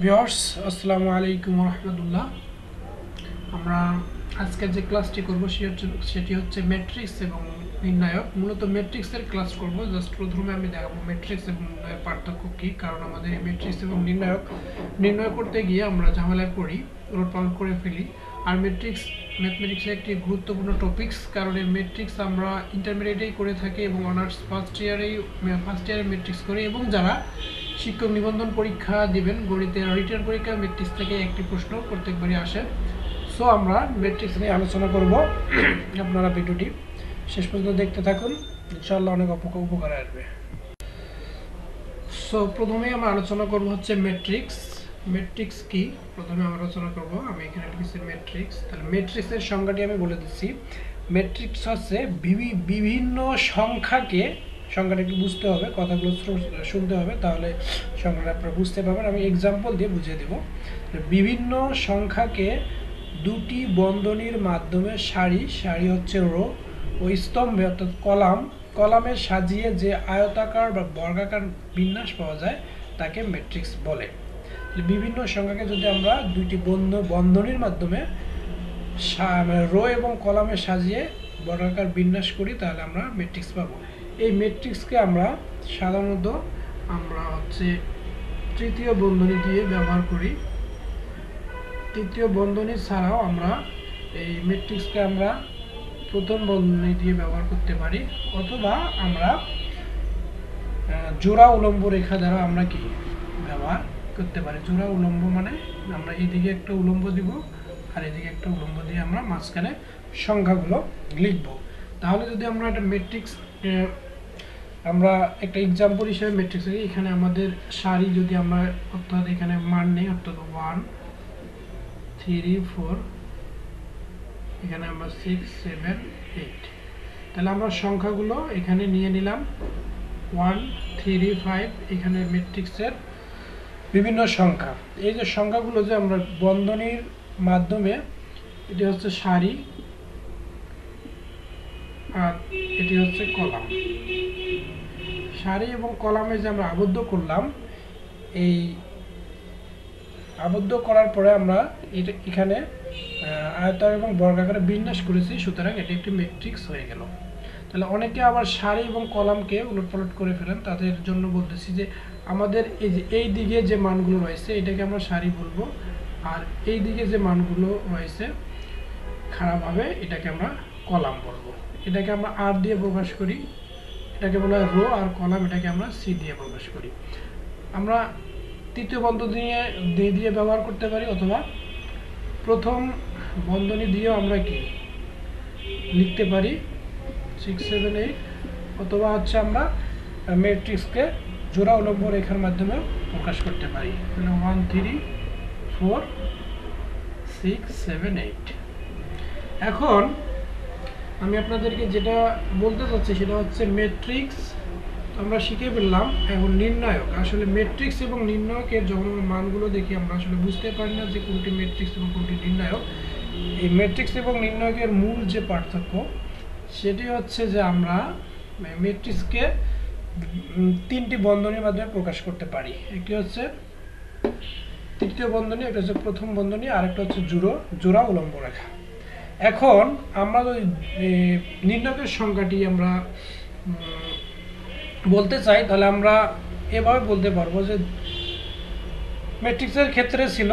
Viewers আসসালামু আলাইকুম ওয়া রাহমাতুল্লাহ। আমরা আজকে যে ক্লাসটি করব সেটি হচ্ছে ম্যাট্রিক্স এবং নির্ণায়ক। মূলত ম্যাট্রিক্সের ক্লাস করব। জাস্ট প্রথমে আমি দেখাবো ম্যাট্রিক্স এবং নির্ণায়ক পার্থক্য কী, কারণ আমাদের এই ম্যাট্রিক্স এবং নির্ণায়ক নির্ণয় করতে গিয়ে আমরা ঝামেলায় পড়ি, উলটপালট করে ফেলি। আর ম্যাথমেটিক্সের একটি গুরুত্বপূর্ণ টপিকস, কারণ এই ম্যাট্রিক্স আমরা ইন্টারমিডিয়েটেই করে থাকি এবং অনার্স ফার্স্ট ইয়ারে ম্যাট্রিক্স করি, এবং যারা শিক্ষক নিবন্ধন পরীক্ষা দিবেন গণিতের রিটার্ন পরীক্ষা ম্যাট্রিক্স থেকে একটি প্রশ্ন প্রত্যেকবারই আসে। সো আমরা ম্যাট্রিক্স নিয়ে আলোচনা করব। আপনারা ভিডিওটি শেষ পর্যন্ত দেখতে থাকুন, ইনশাআল্লাহ অনেক উপকারে আসবে। সো প্রথমে আমরা আলোচনা করব হচ্ছে ম্যাট্রিক্স। ম্যাট্রিক্স কি প্রথমে আমরা আলোচনা করব। আমি এখানে লিখেছি ম্যাট্রিক্স। তাহলে ম্যাট্রিক্সের সংজ্ঞাটি আমি বলে দিচ্ছি। ম্যাট্রিক্স হচ্ছে বিভিন্ন সংখ্যাটা একটু বুঝতে হবে, কথাগুলো শুনতে হবে, তাহলে সংখ্যাটা আপনারা বুঝতে পারবেন। আমি এক্সাম্পল দিয়ে বুঝিয়ে দেব। বিভিন্ন সংখ্যাকে দুটি বন্ধনীর মাধ্যমে সারি হচ্ছে রো ও স্তম্ভে অর্থাৎ কলামে সাজিয়ে যে আয়তাকার বা বর্গাকার বিন্যাস পাওয়া যায় তাকে ম্যাট্রিক্স বলে। বিভিন্ন সংখ্যাকে যদি আমরা দুইটি বন্ধনীর মাধ্যমে রো এবং কলামে সাজিয়ে বর্গাকার বিন্যাস করি তাহলে আমরা ম্যাট্রিক্স পাবো। এই ম্যাট্রিক্সকে আমরা সাধারণত তৃতীয় বন্ধনী দিয়ে ব্যবহার করি। তৃতীয় বন্ধনী ছাড়াও আমরা এই ম্যাট্রিক্সকে আমরা প্রথম বন্ধনী দিয়ে ব্যবহার করতে পারি, অথবা আমরা জোড়া উলম্ব রেখা দ্বারা আমরা কি ব্যবহার করতে পারি। জোড়া উলম্ব মানে আমরা এদিকে একটা উলম্ব দিব আর এদিকে একটা উলম্ব দিয়ে আমরা মাঝখানে সংখ্যাগুলো লিখব। তাহলে যদি আমরা একটা ম্যাট্রিক্স আমরা একটা এক্সাম্পল হিসেবে ম্যাট্রিক্স এখানে আমাদের সারি যদি আমরা অর্থাৎ এখানে মান নেই, অর্থাৎ 1 3 4, এখানে আমরা 6 7 8, তাহলে আমরা সংখ্যাগুলো এখানে নিয়ে নিলাম 1 3 5। এখানে ম্যাট্রিক্সের বিভিন্ন সংখ্যা, এই যে সংখ্যাগুলো যে আমরা বন্ধনীর মাধ্যমে, এটি হচ্ছে সারি আর এটি হচ্ছে কলাম। সারি এবং কলামে যে আমরা আবদ্ধ করলাম, এই আবদ্ধ করার পরে আমরা এখানে আয়তাকার এবং বর্গাকারে বিন্যাস করেছি, সুতরাং এটি একটি ম্যাট্রিক্স হয়ে গেল। তাহলে অনেকে আবার সারি এবং কলামকে উলটপালট করে ফেলেন, তাদের জন্য বলতেছি যে আমাদের এই দিকে যে মানগুলো রয়েছে এটাকে আমরা সারি বলবো, আর এই দিকে যে মানগুলো রয়েছে খারাপভাবে এটাকে আমরা কলাম বলবো। এটাকে আমরা আর দিয়ে প্রকাশ করি, এটাকে বলা হয় রো, আর কলাম এটাকে আমরা সি দিয়ে প্রকাশ করি। আমরা তৃতীয় বন্ধনী দিয়ে ব্যবহার করতে পারি, অথবা প্রথম বন্ধনী দিয়েও আমরা কি লিখতে পারি 6 7 8, অথবা হচ্ছে আমরা ম্যাট্রিক্সকে জোড়া উলম্ব রেখার মাধ্যমে প্রকাশ করতে পারি। 1 3 4 6 7 8। এখন আমি আপনাদেরকে যেটা বলতে চাচ্ছি সেটা হচ্ছে ম্যাট্রিক্স আমরা শিখে ফেললাম। এখন নির্ণায়ক, আসলে ম্যাট্রিক্স এবং নির্ণায়কের যখন আমরা মানগুলো দেখি আমরা আসলে বুঝতে পারি না যে কোনটি ম্যাট্রিক্স এবং কোনটি নির্ণায়ক। এই ম্যাট্রিক্স এবং নির্ণায়কের মূল যে পার্থক্য সেটি হচ্ছে যে আমরা ম্যাট্রিক্সকে তিনটি বন্ধনীর মাধ্যমে প্রকাশ করতে পারি। একটি হচ্ছে তৃতীয় বন্ধনী, একটা হচ্ছে প্রথম বন্ধনী, আর একটা হচ্ছে জোড়া উলম্ব রেখা। এখন আমরা যদি নির্ণায়কের সংখ্যাটি আমরা বলতে চাই তাহলে আমরা এভাবে বলতে পারবো যে ম্যাট্রিক্সের ক্ষেত্রে ছিল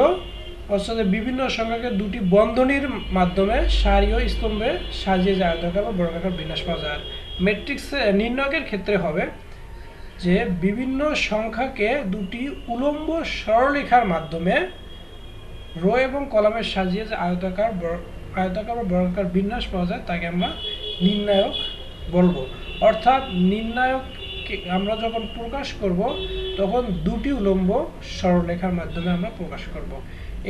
অর্থাৎ বিভিন্ন সংখ্যাকে দুটি বন্ধনীর মাধ্যমে সারি ও স্তম্ভে সাজিয়ে যে আয়তাকার বা বর্গাকার বিন্যাস পাওয়া যায়। ম্যাট্রিক্স নির্ণায়কের ক্ষেত্রে হবে যে বিভিন্ন সংখ্যাকে দুটি উলম্ব সরলরেখার মাধ্যমে রো এবং কলামে সাজিয়ে যে আয়তাকার বা বর্গাকার বিন্যাস পাওয়া যায় তাকে আমরা নির্ণায়ক বলবো। অর্থাৎ নির্ণায়ক আমরা যখন প্রকাশ করব তখন দুটি উলম্ব সরলরেখার মাধ্যমে আমরা প্রকাশ করব।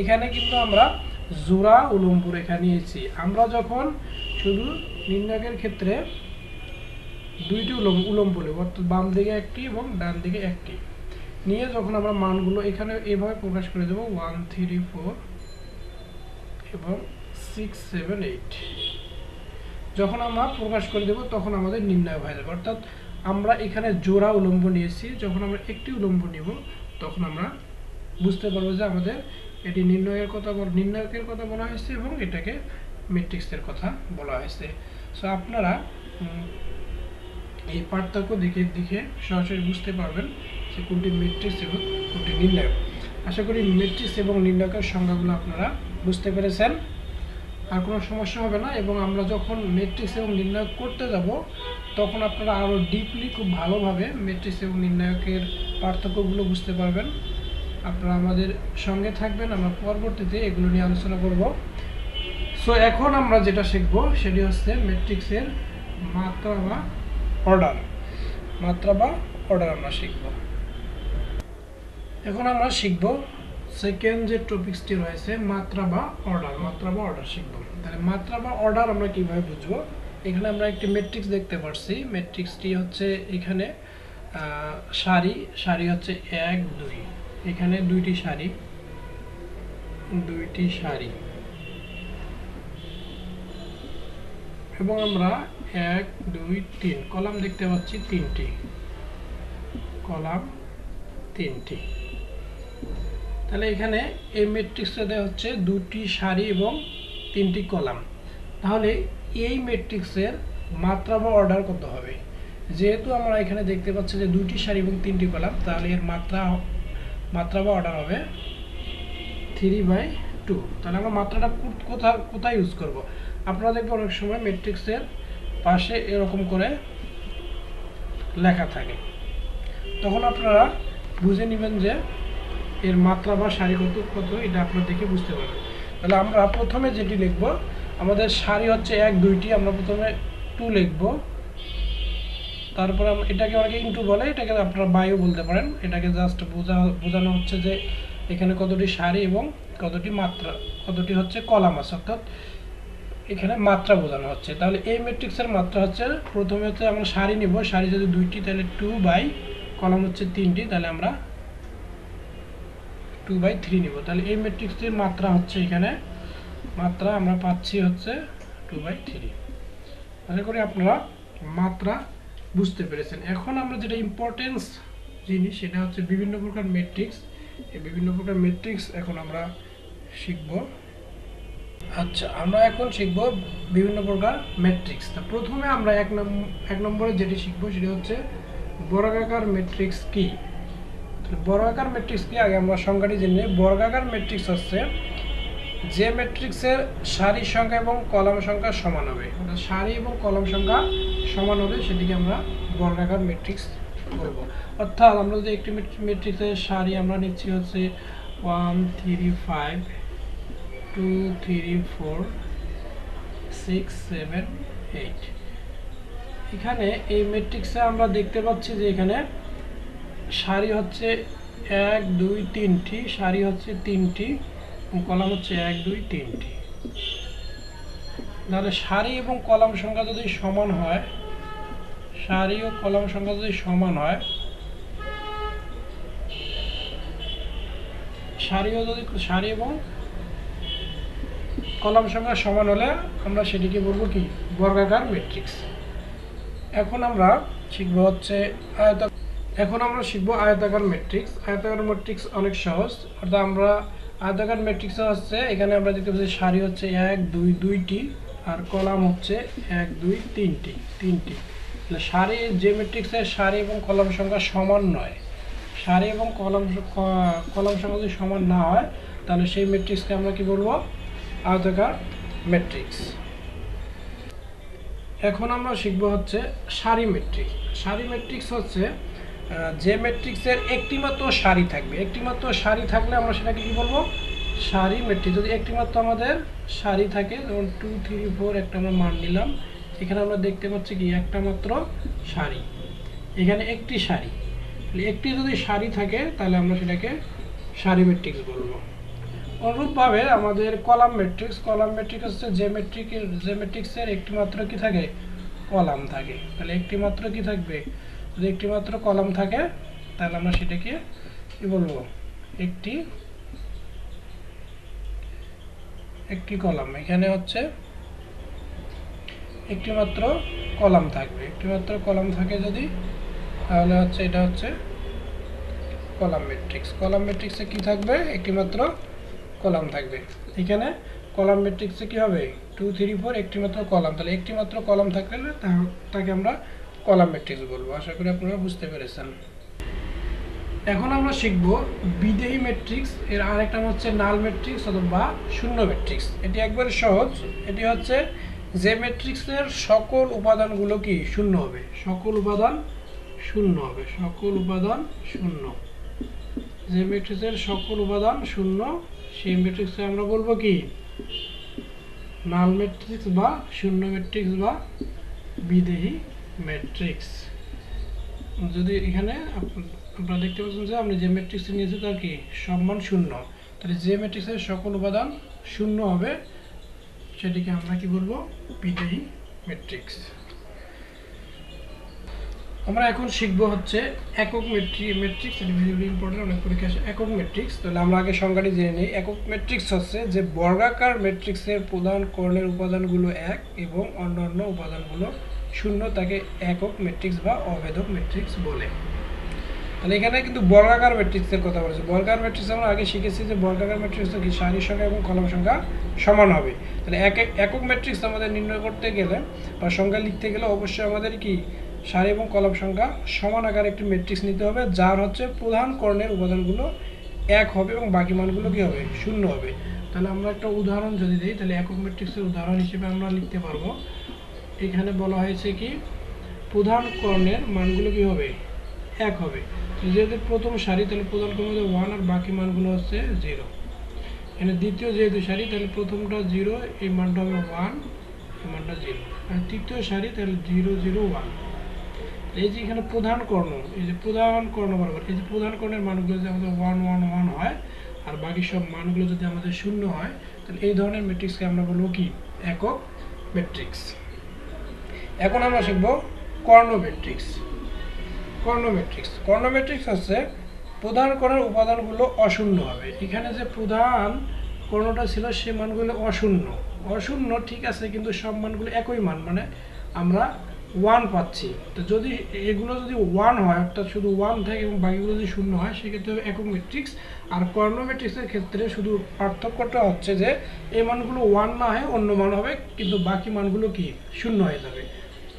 এখানে কিন্তু আমরা জোড়া উলম্ব রেখা নিয়েছি। আমরা যখন শুধু নির্ণায়কের ক্ষেত্রে দুইটি উলম্ব নেব, অর্থাৎ বাম দিকে একটি এবং ডান দিকে একটি নিয়ে যখন আমরা মানগুলো এখানে এভাবে প্রকাশ করে দেব 1 3 4 এবং 6 7 8, যখন আমরা প্রকাশ করে দেব তখন আমাদের নির্ণায়ক হয়ে যাবে। অর্থাৎ আমরা এখানে জোড়া উলম্ব নিয়েছি, যখন আমরা একটি উলম্ব নিব তখন আমরা বুঝতে পারবো যে আমাদের এটি নির্ণায়কের কথা বলা হয়েছে এবং এটাকে ম্যাট্রিক্সের কথা বলা হয়েছে। সো আপনারা এই পার্থক্য দেখে সরাসরি বুঝতে পারবেন যে কোনটি ম্যাট্রিক্স এবং কোনটি নির্ণায়ক। আশা করি ম্যাট্রিক্স এবং নির্ণায়কের সংজ্ঞাগুলো আপনারা বুঝতে পেরেছেন, আর কোনো সমস্যা হবে না। এবং আমরা যখন ম্যাট্রিক্স এবং নির্ণায়ক করতে যাব তখন আপনারা আরও ডিপলি খুব ভালোভাবে ম্যাট্রিক্স এবং নির্ণায়কের পার্থক্যগুলো বুঝতে পারবেন। আপনারা আমাদের সঙ্গে থাকবেন, আমরা পরবর্তীতে এগুলো নিয়ে আলোচনা করব। সো এখন আমরা যেটা শিখব সেটি হচ্ছে ম্যাট্রিক্সের মাত্রা বা অর্ডার আমরা শিখব। এখন আমরা শিখব সেকেন্ড যে টপিকসটি রয়েছে মাত্রা বা অর্ডার শিখব। তাহলে মাত্রা বা অর্ডার আমরা কিভাবে বুঝবো? এখানে আমরা একটি ম্যাট্রিক্স দেখতে পাচ্ছি। ম্যাট্রিক্সটি হচ্ছে এখানে সারি হচ্ছে 1 2, এখানে দুইটি সারি এবং আমরা 1 2 3 কলাম দেখতে পাচ্ছি, তিনটি। তাহলে এখানে এই ম্যাট্রিক্সটা দেওয়া হচ্ছে দুটি সারি এবং 3টি কলাম। তাহলে এই ম্যাট্রিক্সের মাত্রা বা অর্ডার কত হবে? যেহেতু আমরা এখানে দেখতে পাচ্ছি যে দুটি সারি এবং 3টি কলাম, তাহলে এর মাত্রা বা অর্ডার হবে 3/2। তাহলে আমরা মাত্রাটা কোথায় ইউজ করব? আপনারা দেখবেন অনেক সময় ম্যাট্রিক্সের পাশে এরকম করে লেখা থাকে, তখন আপনারা বুঝে নেবেন যে এর মাত্রা বা সারি কত এটা আপনারা দেখে বুঝতে পারবেন। তাহলে আমরা প্রথমে যেটি লিখব, আমাদের সারি হচ্ছে 1 2টি, আমরা প্রথমে 2 লিখব। তারপর এটাকে অনেকে ইনটু বলে, এটাকে আপনারা বাইও বলতে পারেন। এটাকে জাস্ট বোঝানো হচ্ছে যে এখানে কতটি সারি এবং কতটি হচ্ছে কলাম আছে, অর্থাৎ এখানে মাত্রা বোঝানো হচ্ছে। তাহলে এই ম্যাট্রিক্সের মাত্রা হচ্ছে, প্রথমে হচ্ছে আমরা সারি নিব, সারি যদি 2টি তাহলে 2 কলাম হচ্ছে 3টি, তাহলে আমরা 2/3 নিব। তাহলে এই ম্যাট্রিক্সটির মাত্রা হচ্ছে, এখানে মাত্রা আমরা পাচ্ছি হচ্ছে 2/3। আশা করি আপনারা মাত্রা বুঝতে পেরেছেন। এখন আমরা যেটা ইম্পর্টেন্স জিনিস সেটা হচ্ছে বিভিন্ন প্রকার ম্যাট্রিক্স। এই বিভিন্ন প্রকার ম্যাট্রিক্স এখন আমরা শিখব। আচ্ছা, আমরা এখন শিখব বিভিন্ন প্রকার ম্যাট্রিক্স। তা প্রথমে আমরা এক নম্বরে যেটি শিখব সেটি হচ্ছে বর্গাকার ম্যাট্রিক্স কি। বর্গাকার ম্যাট্রিক্স কি আগে আমরা সংজ্ঞাটি জেনে। বর্গাকার ম্যাট্রিক্স হচ্ছে যে ম্যাট্রিক্সের সারি সংখ্যা এবং কলাম সংখ্যা সমান হবে, সারি এবং কলাম সংখ্যা সমান হবে, সেটিকে আমরা বর্গাকার ম্যাট্রিক্স বলব। অর্থাৎ আমরা যদি একটি ম্যাট্রিক্সের সারি আমরা নিচ্ছি হচ্ছে 1 3 5 2 3 4 6 7 8, এখানে এই ম্যাট্রিক্সে আমরা দেখতে পাচ্ছি যে এখানে সারি হচ্ছে 1 2 3টি, সারি হচ্ছে 3টি, কলাম হচ্ছে 1 2 3টি। তাহলে সারি এবং কলাম সংখ্যা যদি সমান হয়, সারি ও কলাম সংখ্যা যদি সমান হয়, সারি এবং কলাম সংখ্যা সমান হলে আমরা সেটিকে বলবো কি? বর্গাকার ম্যাট্রিক্স। এখন আমরা শিখব আয়তাকার ম্যাট্রিক্স। আয়তাকার ম্যাট্রিক্স অনেক সহজ। অর্থাৎ আমরা আয়তাকার ম্যাট্রিক্স হচ্ছে, এখানে আমরা দেখতে পাচ্ছি সারি হচ্ছে 1 2 2টি আর কলাম হচ্ছে 1 2 3টি। তাহলে সারি, যে ম্যাট্রিক্সের সারি এবং কলাম সংখ্যা সমান নয়, সারি এবং কলাম সংখ্যা যদি সমান না হয়, তাহলে সেই ম্যাট্রিক্সকে আমরা কি বলবো? আয়তাকার ম্যাট্রিক্স। এখন আমরা শিখব হচ্ছে সারি ম্যাট্রিক্স। সারি ম্যাট্রিক্স হচ্ছে যে ম্যাট্রিক্সের একটি মাত্র সারি থাকবে, একটি মাত্র সারি থাকলে আমরা সেটাকে কি বলবো? সারি ম্যাট্রিক্স। যদি একটি মাত্র আমাদের সারি থাকে, যেমন 2 3 4 একটা আমরা মান নিলাম, এখানে আমরা দেখতে পাচ্ছি কি একটা মাত্র সারি, এখানে একটি সারি। একটি যদি সারি থাকে তাহলে আমরা সেটাকে সারি ম্যাট্রিক্স বলবো। অনুরূপভাবে আমাদের কলাম ম্যাট্রিক্স হচ্ছে যে ম্যাট্রিক্সের একটি মাত্র কি থাকে? কলাম থাকে। তাহলে একটি মাত্র কি থাকবে? যদি একটি মাত্র কলাম থাকে তাহলে আমরা সেটাকে কি বলবো? একটি কলাম। এখানে হচ্ছে একটি মাত্র কলাম থাকবে, একটি মাত্র কলাম থাকে যদি, তাহলে হচ্ছে এটা হচ্ছে কলাম ম্যাট্রিক্স। কলাম ম্যাট্রিক্সে কি থাকবে? একটি মাত্র কলাম থাকবে। এখানে কলাম ম্যাট্রিক্সে কি হবে? 2 3 4 একটি মাত্র কলাম। তাহলে একটি মাত্র কলাম থাকলে তাকে আমরা কলাম ম্যাট্রিক্স বলবো। আশা করি আপনারা বুঝতে পেরেছেন। এখন আমরা শিখব বিদেহী ম্যাট্রিক্স। এর আরেকটা নাম হচ্ছে নাল ম্যাট্রিক্স অথবা শূন্য ম্যাট্রিক্স। এটি একবারে সহজ। এটি হচ্ছে যে ম্যাট্রিক্সের সকল উপাদানগুলো কি শূন্য হবে, সকল উপাদান শূন্য হবে, সকল উপাদান শূন্য। যে ম্যাট্রিক্সের সকল উপাদান শূন্য সেই ম্যাট্রিক্সকে আমরা বলবো কি নাল ম্যাট্রিক্স বা শূন্য ম্যাট্রিক্স বা বিদেহী ম্যাট্রিক্স। যদি এখানে আপনারা দেখতে পাচ্ছেন যে আপনি যে ম্যাট্রিক্স নিয়েছে তার কি সব মান শূন্য, তাহলে যে ম্যাট্রিক্সের সকল উপাদান শূন্য হবে সেটিকে আমরা কি বলবো? বিদেহী ম্যাট্রিক্স। আমরা এখন শিখবো হচ্ছে একক ম্যাট্রিক্স। এটি ভেরি ইম্পর্টেন্ট, অনেক পরীক্ষা আসে একক ম্যাট্রিক্স। তাহলে আমরা আগে সংজ্ঞাটি জেনে নিই। একক ম্যাট্রিক্স হচ্ছে যে বর্গাকার ম্যাট্রিক্সের প্রধান কর্ণের উপাদানগুলো এক এবং অন্যান্য উপাদানগুলো শূন্য, তাকে একক ম্যাট্রিক্স বা অভেদক ম্যাট্রিক্স বলে। তাহলে এখানে কিন্তু বর্গাকার ম্যাট্রিক্সের কথা বলেছে। বর্গাকার ম্যাট্রিক্স আমরা আগে শিখেছি যে বর্গাকার ম্যাট্রিক্স কি সারির সংখ্যা এবং কলাম সংখ্যা সমান হবে। তাহলে একক ম্যাট্রিক্স আমাদের নির্ণয় করতে গেলে বা সংখ্যা লিখতে গেলে অবশ্যই আমাদের কি সারি এবং কলাম সংখ্যা সমান আকারে একটি ম্যাট্রিক্স নিতে হবে, যার হচ্ছে প্রধান কর্ণের উপাদানগুলো এক হবে এবং বাকি মানগুলো কি হবে? শূন্য হবে। তাহলে আমরা একটা উদাহরণ যদি দিই, তাহলে একক ম্যাট্রিক্সের উদাহরণ হিসেবে আমরা লিখতে পারবো। এখানে বলা হয়েছে কি প্রধান কর্ণের মানগুলো কি হবে? এক হবে। যেহেতু প্রথম সারি তাহলে প্রধান কর্ণ হচ্ছে 1 আর বাকি মানগুলো হচ্ছে 0। এখানে দ্বিতীয় যেহেতু সারি তাহলে প্রথমটা 0, এই মানটা হবে 1, এই মানটা 0। আর তৃতীয় সারি তাহলে 0 0 1। এই যে এখানে প্রধান কর্ণ, এই যে প্রধান কর্ণ বরাবর এই যে প্রধান কর্ণের মানগুলো যদি আমাদের 1 1 1 হয় আর বাকি সব মানগুলো যদি আমাদের শূন্য হয়, তাহলে এই ধরনের ম্যাট্রিক্সকে আমরা বলবো কি একক ম্যাট্রিক্স। এখন আমরা শিখব কর্ণ ম্যাট্রিক্স। কর্ণ ম্যাট্রিক্স, কর্ণ ম্যাট্রিক্স হচ্ছে প্রধান কর্ণের উপাদানগুলো অশূন্য হবে। এখানে যে প্রধান কর্ণটা ছিল সে মানগুলো অশূন্য। অশূন্য ঠিক আছে, কিন্তু সব মানগুলো একই মান, মানে আমরা 1 পাচ্ছি। তো যদি এগুলো যদি 1 হয়, অর্থাৎ শুধু 1 থাকে এবং বাকিগুলো যদি শূন্য হয়, সেক্ষেত্রে হবে একক ম্যাট্রিক্স। আর কর্ণ ম্যাট্রিক্সের ক্ষেত্রে শুধু পার্থক্যটা হচ্ছে যে এই মানগুলো 1 না হয় অন্য মান হবে, কিন্তু বাকি মানগুলো কি শূন্য হয়ে যাবে,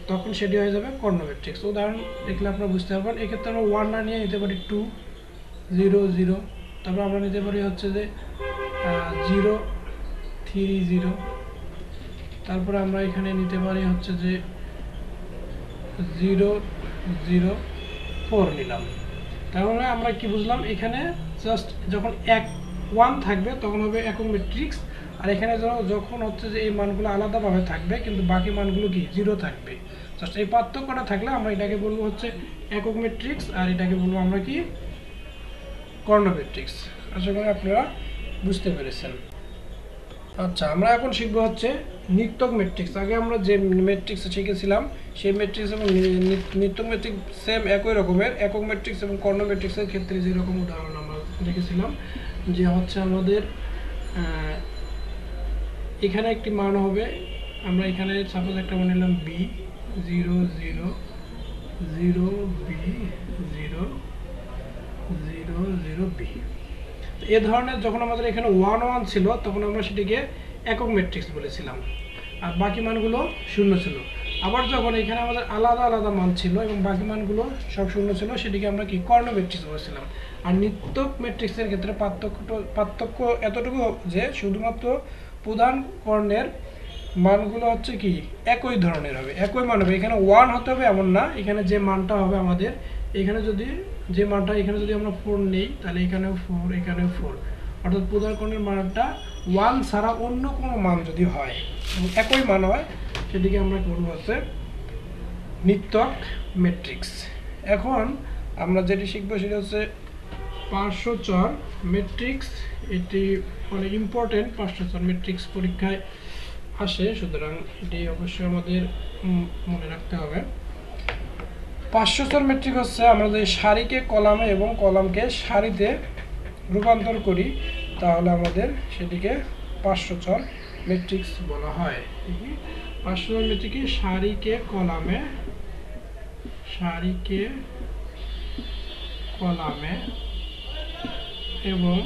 তখন সেটি হয়ে যাবে কর্ণ ম্যাট্রিক্স। উদাহরণ দেখলে আপনারা বুঝতে পারবেন। এক্ষেত্রে আমরা 1 না নিয়ে নিতে পারি 2 0 0, তারপর আমরা নিতে পারি হচ্ছে যে 0 3 0, তারপরে আমরা এখানে নিতে পারি হচ্ছে যে 0 0 4 নিলাম। তাহলে আমরা কি বুঝলাম? এখানে জাস্ট যখন 1 থাকবে তখন হবে একক ম্যাট্রিক্স, আর এখানে যখন হচ্ছে যে এই মানগুলো আলাদাভাবে থাকবে কিন্তু বাকি মানগুলো কি 0 থাকবে। জাস্ট এই পার্থক্যটা থাকলে আমরা এটাকে বলবো হচ্ছে একক ম্যাট্রিক্স, আর এটাকে বলবো আমরা কি কর্ণ ম্যাট্রিক্স। আশা করি আপনারা বুঝতে পেরেছেন। আচ্ছা, আমরা এখন শিখবো হচ্ছে নিত্যক ম্যাট্রিক্স। আগে আমরা যে ম্যাট্রিক্স শিখেছিলাম সেই ম্যাট্রিক্স এবং নিত্যক ম্যাট্রিক্স সেম একই রকমের। একক ম্যাট্রিক্স এবং কর্ণ ম্যাট্রিক্সের ক্ষেত্রে যেরকম উদাহরণ আমরা দেখেছিলাম, যে হচ্ছে আমাদের এখানে একটি মান হবে, আমরা এখানে সাপোজ একটা মান নিলাম b 0 0 0 b 0 0 0 b। এ ধরনের যখন আমাদের এখানে 1 1 ছিল তখন আমরা সেটিকে একক ম্যাট্রিক্স বলেছিলাম, আর বাকি মানগুলো শূন্য ছিল। আবার যখন এখানে আমাদের আলাদা আলাদা মান ছিল এবং বাকি মানগুলো সব শূন্য ছিল, সেটিকে আমরা কি কর্ণ ম্যাট্রিক্স বলেছিলাম। আর নিত্যক ম্যাট্রিক্সের ক্ষেত্রে পার্থক্য এতটুকু যে শুধুমাত্র প্রধান কর্ণের মানগুলো হচ্ছে কি একই ধরনের হবে, একই মান হবে। এখানে 1 হতে হবে এমন না, এখানে যে মানটা হবে আমাদের এখানে যদি যে মানটা এখানে যদি আমরা 4 নেই, তাহলে এখানেও 4 এখানেও 4, অর্থাৎ প্রধান কর্ণের মানটা 1 ছাড়া অন্য কোনো মান যদি হয় এবং একই মান হয়, সেটিকে আমরা বলবো হচ্ছে নিত্যক ম্যাট্রিক্স। এখন আমরা যেটি শিখবো সেটা হচ্ছে পার্শ্বচর ম্যাট্রিক্স। এটি অনেক ইম্পর্টেন্ট, পার্শ্বচর ম্যাট্রিক্স পরীক্ষায় আসে, সুতরাং এটি অবশ্যই আমাদের মনে রাখতে হবে। পার্শ্বচর ম্যাট্রিক্স হচ্ছে আমরা যদি সারিকে কলামে এবং কলামকে সারিতে রূপান্তর করি, তাহলে আমাদের সেটিকে পার্শ্বচর ম্যাট্রিক্স বলা হয়। পার্শ্বচর ম্যাট্রিক্স সারিকে কলামে এবং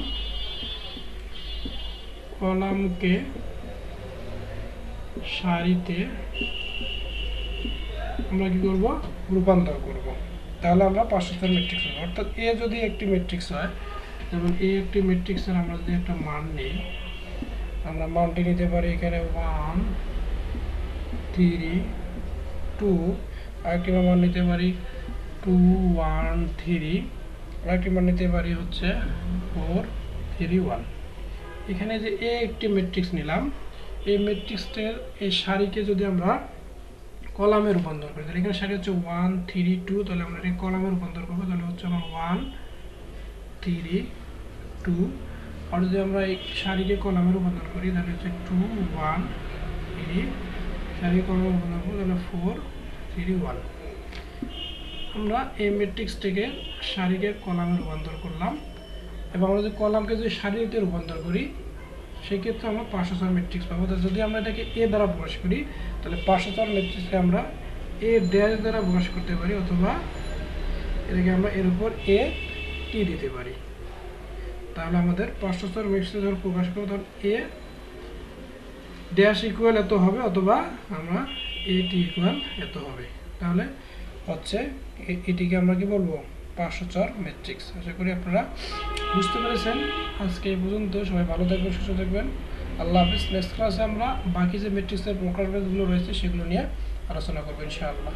কলামকে সারিতে আমরা কি করব, রূপান্তর করব। তাহলে আমরা 5 স্তর ম্যাট্রিক্স পাবো। অর্থাৎ এ যদি একটি ম্যাট্রিক্স হয়, যেমন এ একটি ম্যাট্রিক্সের আমরা যদি একটা মান নিই, আমরা মানটি নিতে পারি এখানে 1 3 2, আরেকটি মান নিতে পারি 2 1 3, আরেকটি মান নিতে পারি হচ্ছে 4 3 1। এখানে যে এ একটি ম্যাট্রিক্স নিলাম, এই ম্যাট্রিক্সের এই সারিকে যদি আমরা কলামে রূপান্তর করি, তাহলে এখানে সারি হচ্ছে 1 3 2, তাহলে আমরা এই কলামে রূপান্তর করবো, তাহলে হচ্ছে আমার 1 3 2। আর যদি আমরা এই সারিকে কলামে রূপান্তর করি, তাহলে হচ্ছে 2 1 3, সারিকে কলামে রূপান্তর করবো, তাহলে 4 3 1। আমরা এই ম্যাট্রিক্সটিকে সারিকে কলামে রূপান্তর করলাম, এবং আমরা যদি কলামকে যদি সারিতে রূপান্তর করি, সেক্ষেত্রে আমরা 5 স্তর ম্যাট্রিক্স পাবো। তো যদি আমরা এটাকে এ দ্বারা প্রকাশ করি, তাহলে 5 স্তর ম্যাট্রিক্সকে আমরা এ ড্যাশ দ্বারা প্রকাশ করতে পারি, অথবা এটাকে আমরা এর উপর এ টি দিতে পারি। তাহলে আমাদের 5 স্তর ম্যাট্রিক্স যখন প্রকাশ করবো, তখন এ ড্যাশ ইকুয়াল এত হবে, অথবা আমরা এ টি ইকুয়াল এত হবে। তাহলে হচ্ছে এটিকে আমরা কি বলবো, 5 স্তর ম্যাট্রিক্স। আশা করি আপনারা বুঝতে পেরেছেন। আজকে এই পর্যন্ত, সবাই ভালো থাকবেন, সুস্থ থাকবেন। আল্লাহ হাফিজ। নেক্সট ক্লাসে আমরা বাকি যে ম্যাট্রিক্সের প্রকারভেদগুলো রয়েছে সেগুলো নিয়ে আলোচনা করবো ইনশাআল্লাহ।